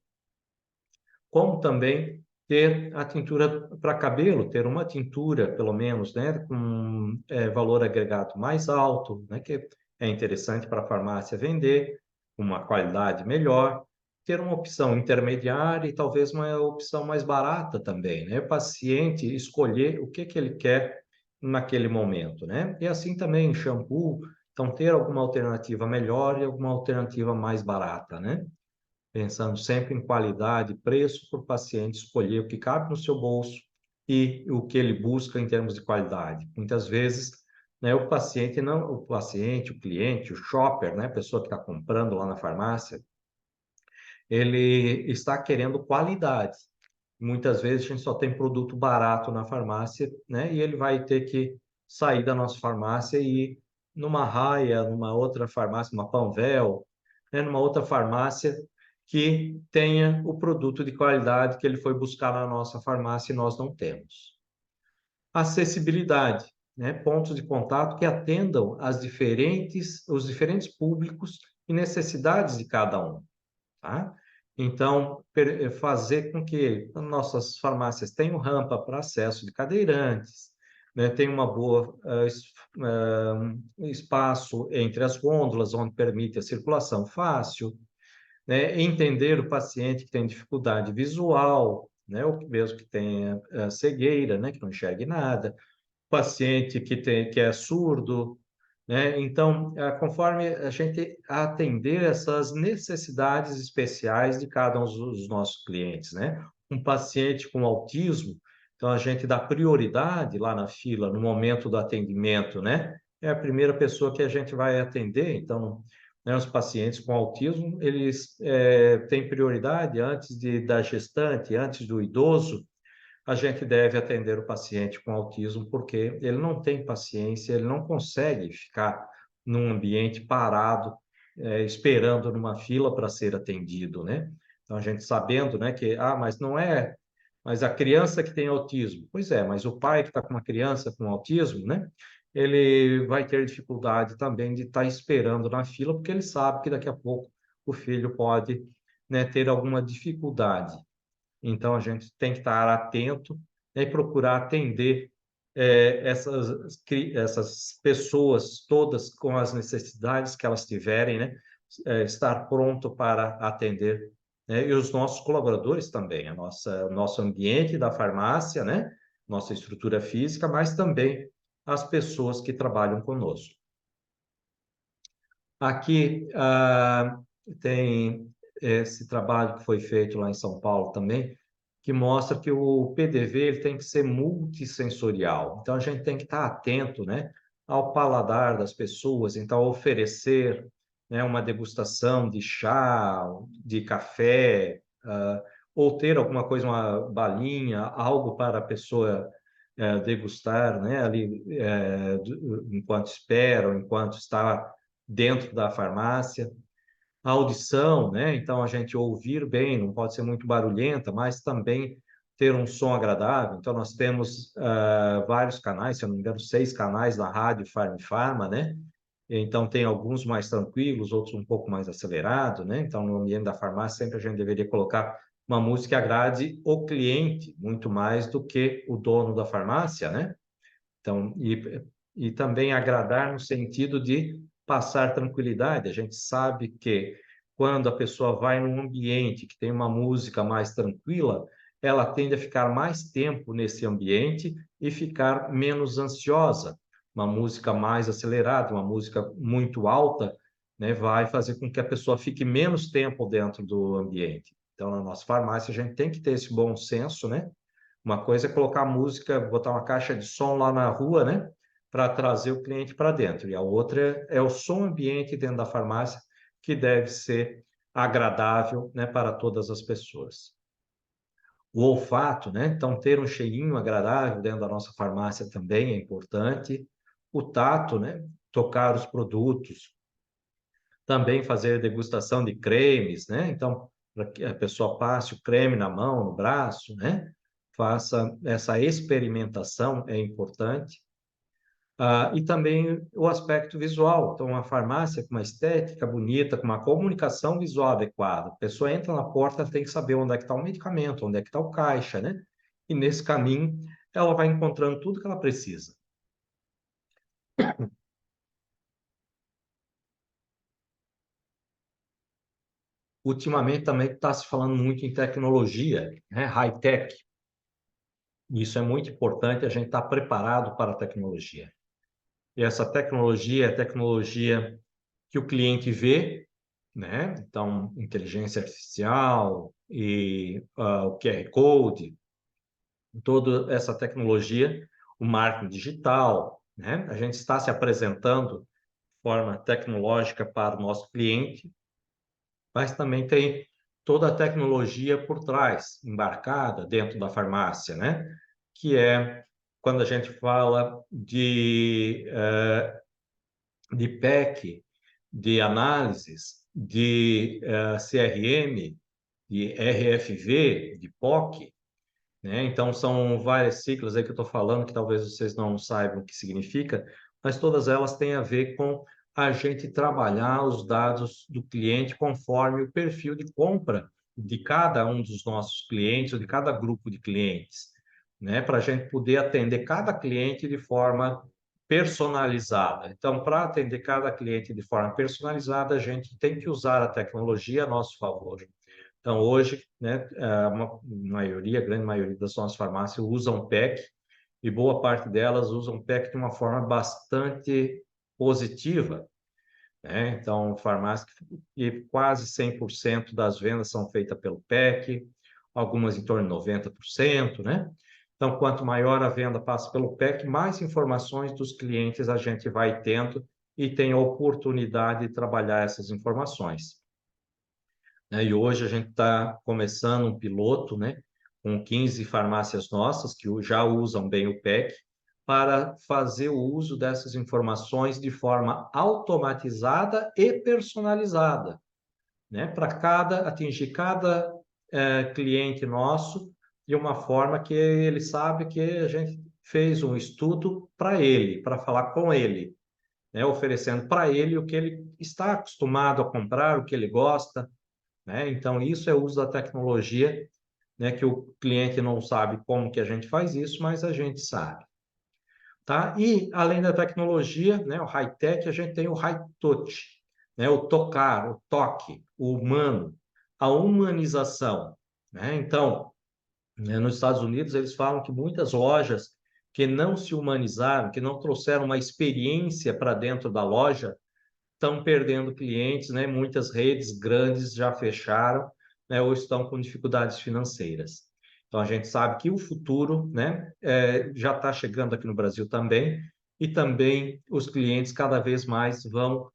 como também ter a tintura para cabelo, ter uma tintura, pelo menos, né, com valor agregado mais alto, né, que é interessante para a farmácia vender, uma qualidade melhor, ter uma opção intermediária e talvez uma opção mais barata também, né, o paciente escolher o que ele quer naquele momento, né, e assim também shampoo, então ter alguma alternativa melhor e alguma alternativa mais barata, né, pensando sempre em qualidade, preço para o paciente escolher o que cabe no seu bolso e o que ele busca em termos de qualidade. Muitas vezes, né, o cliente, o shopper, né, a pessoa que está comprando lá na farmácia, ele está querendo qualidade. Muitas vezes a gente só tem produto barato na farmácia, né, e ele vai ter que sair da nossa farmácia e ir numa Raia, numa outra farmácia, uma Panvel, né, numa outra farmácia que tenha o produto de qualidade que ele foi buscar na nossa farmácia e nós não temos. Acessibilidade, né? Pontos de contato que atendam os diferentes públicos e necessidades de cada um, tá? Então, fazer com que nossas farmácias tenham rampa para acesso de cadeirantes, né? Tenham uma boa espaço entre as gôndolas, onde permite a circulação fácil, né? Entender o paciente que tem dificuldade visual, né? Ou mesmo que tenha cegueira, né? Que não enxergue nada, paciente que é surdo, né? Então, conforme a gente atender essas necessidades especiais de cada um dos nossos clientes, né? Um paciente com autismo, então a gente dá prioridade lá na fila, no momento do atendimento, né? É a primeira pessoa que a gente vai atender, então, né, os pacientes com autismo, eles têm prioridade da gestante, antes do idoso, a gente deve atender o paciente com autismo, porque ele não tem paciência, ele não consegue ficar num ambiente parado, esperando numa fila para ser atendido, né? Então, a gente sabendo, né, que, mas não é, mas a criança que tem autismo, pois é, mas o pai que está com uma criança com autismo, né, ele vai ter dificuldade também de estar esperando na fila, porque ele sabe que daqui a pouco o filho pode, né, ter alguma dificuldade. Então, a gente tem que estar atento, né, e procurar atender essas pessoas todas com as necessidades que elas tiverem, né? Estar pronto para atender, né? E os nossos colaboradores também, o nosso ambiente da farmácia, né? Nossa estrutura física, mas também as pessoas que trabalham conosco. Aqui tem esse trabalho que foi feito lá em São Paulo também, que mostra que o PDV ele tem que ser multissensorial. Então, a gente tem que estar atento, né, ao paladar das pessoas. Então, oferecer, né, uma degustação de chá, de café, ou ter alguma coisa, uma balinha, algo para a pessoa degustar, né, ali enquanto espera, ou enquanto está dentro da farmácia. A audição, né? Então, a gente ouvir bem, não pode ser muito barulhenta, mas também ter um som agradável. Então, nós temos vários canais, se eu não me engano, 6 canais na rádio Farm Pharma, né? Então, tem alguns mais tranquilos, outros um pouco mais acelerados, né? Então, no ambiente da farmácia, sempre a gente deveria colocar uma música que agrade o cliente, muito mais do que o dono da farmácia, né? Então, e também agradar no sentido de passar tranquilidade. A gente sabe que quando a pessoa vai num ambiente que tem uma música mais tranquila, ela tende a ficar mais tempo nesse ambiente e ficar menos ansiosa. Uma música mais acelerada, uma música muito alta, né, vai fazer com que a pessoa fique menos tempo dentro do ambiente. Então, na nossa farmácia, a gente tem que ter esse bom senso, né? Uma coisa é colocar música, botar uma caixa de som lá na rua, né? Para trazer o cliente para dentro. E a outra é o som ambiente dentro da farmácia, que deve ser agradável, né, para todas as pessoas. O olfato, né? Então, ter um cheirinho agradável dentro da nossa farmácia também é importante. O tato, né? Tocar os produtos. Também fazer degustação de cremes, né? Então, para que a pessoa passe o creme na mão, no braço, né? Faça essa experimentação, é importante. E também o aspecto visual. Então, uma farmácia com uma estética bonita, com uma comunicação visual adequada. A pessoa entra na porta, tem que saber onde é que está o medicamento, onde é que está o caixa, né? E nesse caminho, ela vai encontrando tudo que ela precisa. Ultimamente também está se falando muito em tecnologia, né? High-tech. Isso é muito importante, a gente estar preparado para a tecnologia. E essa tecnologia é tecnologia que o cliente vê, né? Então, inteligência artificial e o QR Code, toda essa tecnologia, o marketing digital, né? A gente está se apresentando de forma tecnológica para o nosso cliente, mas também tem toda a tecnologia por trás, embarcada dentro da farmácia, né? Que é quando a gente fala de PEC, de análises, de CRM, de RFV, de POC, né? Então, são várias siglas aí que eu estou falando, que talvez vocês não saibam o que significa, mas todas elas têm a ver com a gente trabalhar os dados do cliente conforme o perfil de compra de cada um dos nossos clientes, ou de cada grupo de clientes, né? Para a gente poder atender cada cliente de forma personalizada. Então, para atender cada cliente de forma personalizada, a gente tem que usar a tecnologia a nosso favor. Então, hoje, né, uma maioria, a grande maioria das nossas farmácias usam PEC e boa parte delas usam PEC de uma forma bastante positiva, né? Então, farmácia que quase 100% das vendas são feitas pelo PEC, algumas em torno de 90%, né? Então, quanto maior a venda passa pelo PEC, mais informações dos clientes a gente vai tendo e tem a oportunidade de trabalhar essas informações, né? E hoje a gente está começando um piloto, né, com 15 farmácias nossas que já usam bem o PEC, para fazer o uso dessas informações de forma automatizada e personalizada, né, para atingir cada cliente nosso de uma forma que ele sabe que a gente fez um estudo para ele, para falar com ele, né, oferecendo para ele o que ele está acostumado a comprar, o que ele gosta, né? Então, isso é o uso da tecnologia, né, que o cliente não sabe como que a gente faz isso, mas a gente sabe. tá? E, além da tecnologia, né, o high-tech, a gente tem o high-touch, né, o tocar, o toque, o humano, a humanização, né? Então, né, nos Estados Unidos, eles falam que muitas lojas que não se humanizaram, que não trouxeram uma experiência para dentro da loja, estão perdendo clientes, né? Muitas redes grandes já fecharam, né? Ou estão com dificuldades financeiras. Então a gente sabe que o futuro, né? Já está chegando aqui no Brasil também, e também os clientes cada vez mais vão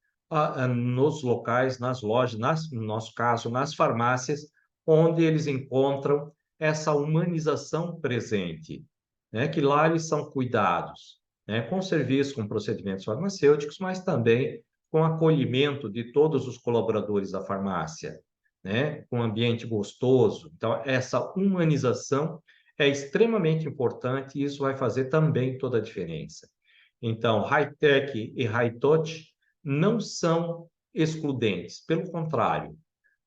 nos locais, nas lojas, no nosso caso, nas farmácias, onde eles encontram essa humanização presente, né? Que lá eles são cuidados, né? Com serviços, com procedimentos farmacêuticos, mas também com acolhimento de todos os colaboradores da farmácia, né? Com um ambiente gostoso. Então, essa humanização é extremamente importante e isso vai fazer também toda a diferença. Então, high-tech e high-touch não são excludentes, pelo contrário,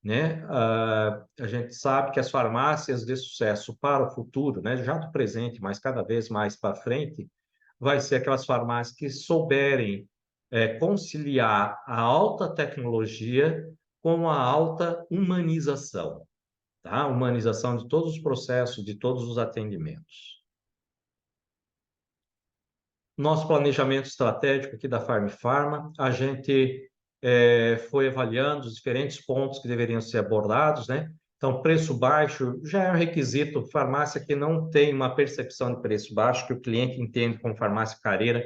né? A gente sabe que as farmácias de sucesso para o futuro, né? Já do presente, mas cada vez mais para frente, vai ser aquelas farmácias que souberem conciliar a alta tecnologia com a alta humanização, tá? Humanização de todos os processos, de todos os atendimentos. Nosso planejamento estratégico aqui da Farm Pharma, a gente foi avaliando os diferentes pontos que deveriam ser abordados, né? Então, preço baixo já é um requisito. Farmácia que não tem uma percepção de preço baixo, que o cliente entende como farmácia careira,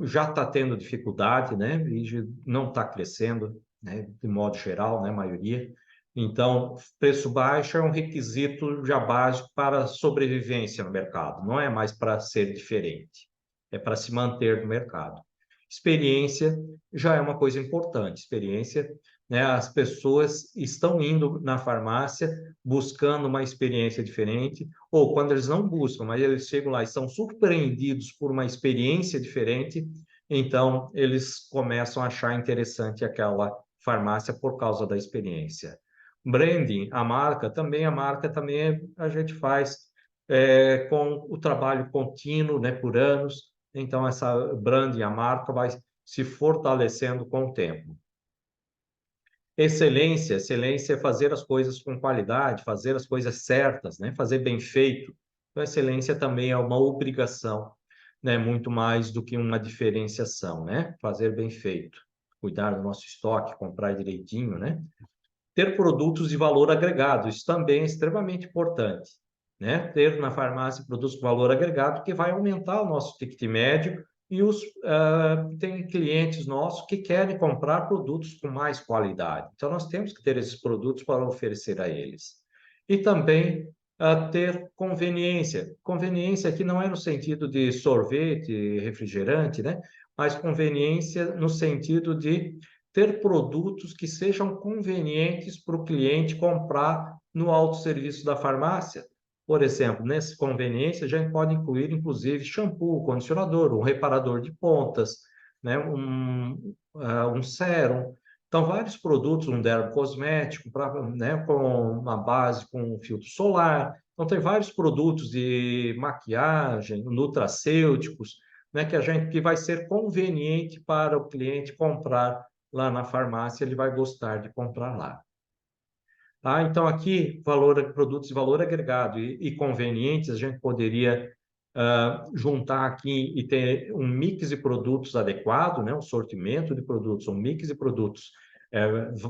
já está tendo dificuldade, né? E não está crescendo, né? De modo geral, né? A maioria. Então, preço baixo é um requisito já básico para sobrevivência no mercado, não é mais para ser diferente, é para se manter no mercado. Experiência já é uma coisa importante. Experiência, né? As pessoas estão indo na farmácia buscando uma experiência diferente, ou quando eles não buscam, mas eles chegam lá e são surpreendidos por uma experiência diferente, então eles começam a achar interessante aquela farmácia por causa da experiência. Branding, a marca também a gente faz com o trabalho contínuo, né, por anos. Então essa branding, a marca vai se fortalecendo com o tempo. Excelência, excelência é fazer as coisas com qualidade, fazer as coisas certas, né? Fazer bem feito. Então, excelência também é uma obrigação, né? Muito mais do que uma diferenciação, né? Fazer bem feito, cuidar do nosso estoque, comprar direitinho, né? Ter produtos de valor agregado, isso também é extremamente importante, né? Ter na farmácia produtos de valor agregado que vai aumentar o nosso ticket médio e tem clientes nossos que querem comprar produtos com mais qualidade. Então, nós temos que ter esses produtos para oferecer a eles. E também ter conveniência. Conveniência aqui não é no sentido de sorvete, refrigerante, né? Mas conveniência no sentido de ter produtos que sejam convenientes para o cliente comprar no autosserviço da farmácia. Por exemplo, nessa conveniência, a gente pode incluir, inclusive, shampoo, condicionador, um reparador de pontas, né? Um sérum. Então, vários produtos, um dermocosmético, né? Com uma base com filtro solar. Então, tem vários produtos de maquiagem, nutracêuticos, né? Que vai ser conveniente para o cliente comprar lá na farmácia, ele vai gostar de comprar lá. Tá? Então, aqui, produtos de valor agregado e convenientes, a gente poderia juntar aqui e ter um mix de produtos adequado, né? Um sortimento de produtos, um mix de produtos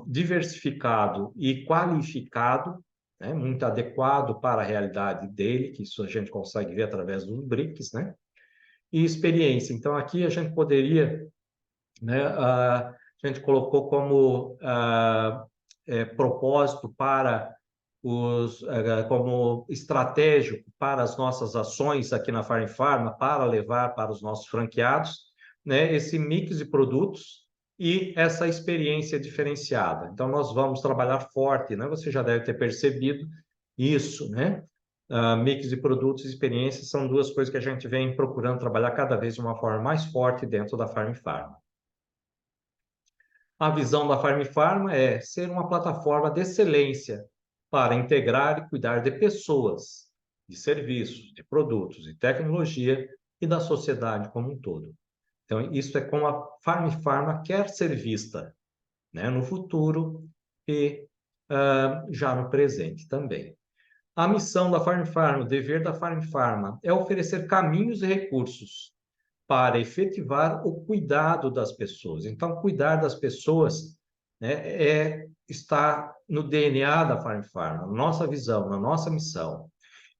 diversificado e qualificado, né? Muito adequado para a realidade dele, que isso a gente consegue ver através dos BRICS, né? E experiência. Então, aqui a gente poderia, né? A gente colocou como propósito para como estratégico para as nossas ações aqui na Farm Pharma, para levar para os nossos franqueados, né? Esse mix de produtos e essa experiência diferenciada. Então, nós vamos trabalhar forte, né? Você já deve ter percebido isso, né? Mix de produtos e experiências são duas coisas que a gente vem procurando trabalhar cada vez de uma forma mais forte dentro da Farm Pharma. A visão da Farm Pharma é ser uma plataforma de excelência para integrar e cuidar de pessoas, de serviços, de produtos e tecnologia e da sociedade como um todo. Então, isso é como a Farm quer ser vista, né, no futuro e já no presente também. A missão da Farm, o dever da Farm é oferecer caminhos e recursos para efetivar o cuidado das pessoas. Então, cuidar das pessoas, né, está no DNA da Farm, na nossa visão, na nossa missão,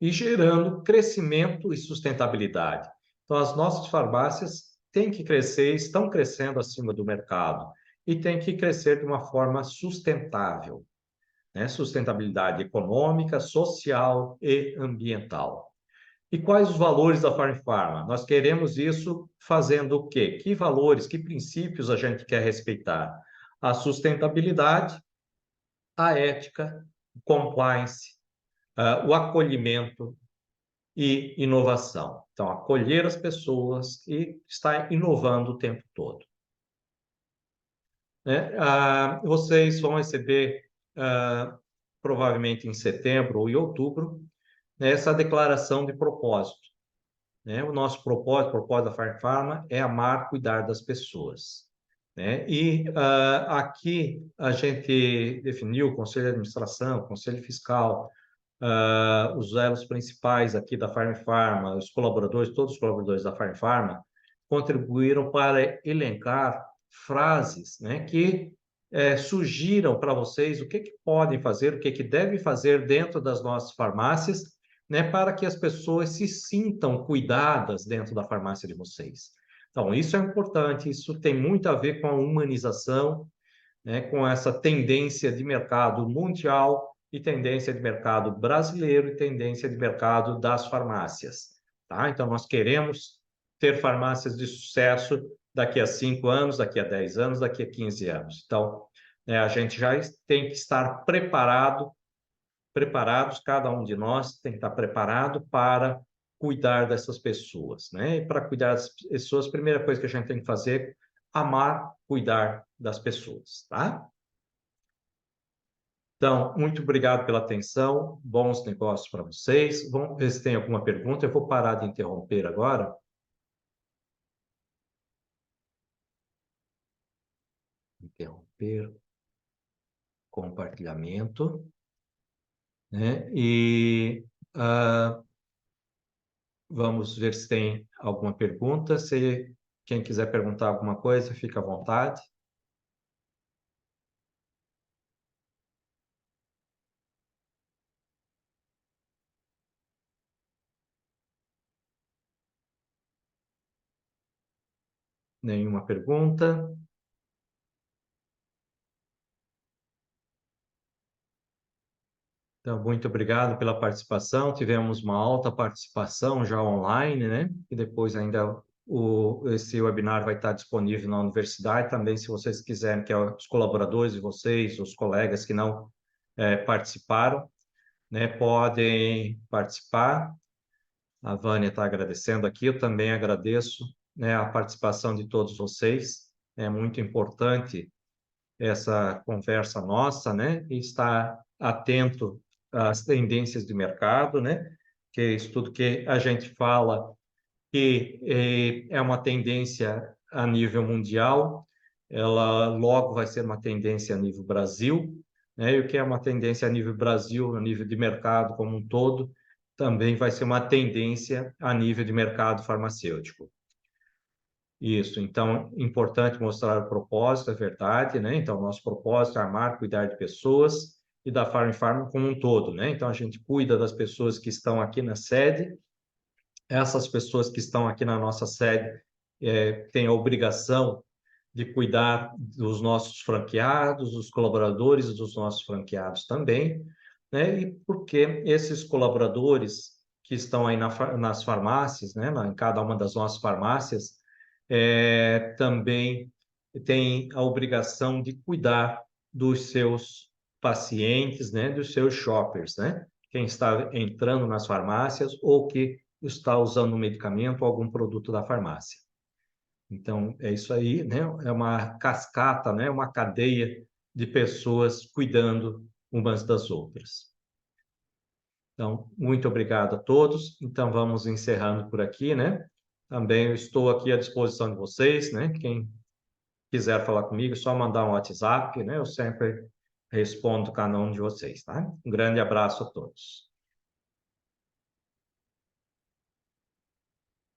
e gerando crescimento e sustentabilidade. Então, as nossas farmácias têm que crescer, estão crescendo acima do mercado, e têm que crescer de uma forma sustentável, né? Sustentabilidade econômica, social e ambiental. E quais os valores da Farm Pharma? Nós queremos isso fazendo o quê? Que valores, que princípios a gente quer respeitar? A sustentabilidade, a ética, o compliance, o acolhimento e inovação. Então, acolher as pessoas e estar inovando o tempo todo, né? Vocês vão receber, provavelmente em setembro ou em outubro, né, essa declaração de propósito, né? O nosso propósito, o propósito da Farm Pharma é amar, cuidar das pessoas, né? E aqui a gente definiu o Conselho de Administração, o Conselho Fiscal, os elos principais aqui da Farm Pharma, os colaboradores, todos os colaboradores da Farm Pharma, contribuíram para elencar frases, né, que sugiram para vocês o que podem fazer, o que devem fazer dentro das nossas farmácias, né, para que as pessoas se sintam cuidadas dentro da farmácia de vocês. Então, isso é importante, isso tem muito a ver com a humanização, né, com essa tendência de mercado mundial e tendência de mercado brasileiro e tendência de mercado das farmácias. Tá? Então, nós queremos ter farmácias de sucesso daqui a 5 anos, daqui a 10 anos, daqui a 15 anos. Então, a gente já tem que estar preparados, cada um de nós tem que estar preparado para cuidar dessas pessoas, né? E para cuidar das pessoas, a primeira coisa que a gente tem que fazer é amar, cuidar das pessoas, tá? Então, muito obrigado pela atenção, bons negócios para vocês. Vamos ver se tem alguma pergunta. Eu vou parar de interromper agora. Interromper compartilhamento, né? E vamos ver se tem alguma pergunta. Se quem quiser perguntar alguma coisa, fica à vontade. Nenhuma pergunta. Então, muito obrigado pela participação. Tivemos uma alta participação já online, né? E depois ainda esse webinar vai estar disponível na universidade também, se vocês quiserem, que é os colaboradores de vocês, os colegas que não participaram, né? Podem participar. A Vânia está agradecendo aqui, eu também agradeço, né, a participação de todos vocês. É muito importante essa conversa nossa, né? E estar atento às tendências de mercado, né? Que é isso tudo que a gente fala que é uma tendência a nível mundial, ela logo vai ser uma tendência a nível Brasil, né? E o que é uma tendência a nível Brasil, a nível de mercado como um todo, também vai ser uma tendência a nível de mercado farmacêutico. Isso, então, importante mostrar o propósito, é verdade, né? Então, nosso propósito é amar, cuidar de pessoas e da Farm como um todo, né? Então, a gente cuida das pessoas que estão aqui na sede, essas pessoas que estão aqui na nossa sede têm a obrigação de cuidar dos nossos franqueados, dos colaboradores dos nossos franqueados também, né? E porque esses colaboradores que estão aí nas farmácias, né? Em cada uma das nossas farmácias, também têm a obrigação de cuidar dos seus pacientes, né? Dos seus shoppers, né? Quem está entrando nas farmácias ou que está usando um medicamento ou algum produto da farmácia. Então, é isso aí, né? É uma cascata, né? Uma cadeia de pessoas cuidando umas das outras. Então, muito obrigado a todos. Então, vamos encerrando por aqui, né? também eu estou aqui à disposição de vocês, né? Quem quiser falar comigo, é só mandar um WhatsApp, né? Eu sempre respondo cada um de vocês, tá? Um grande abraço a todos.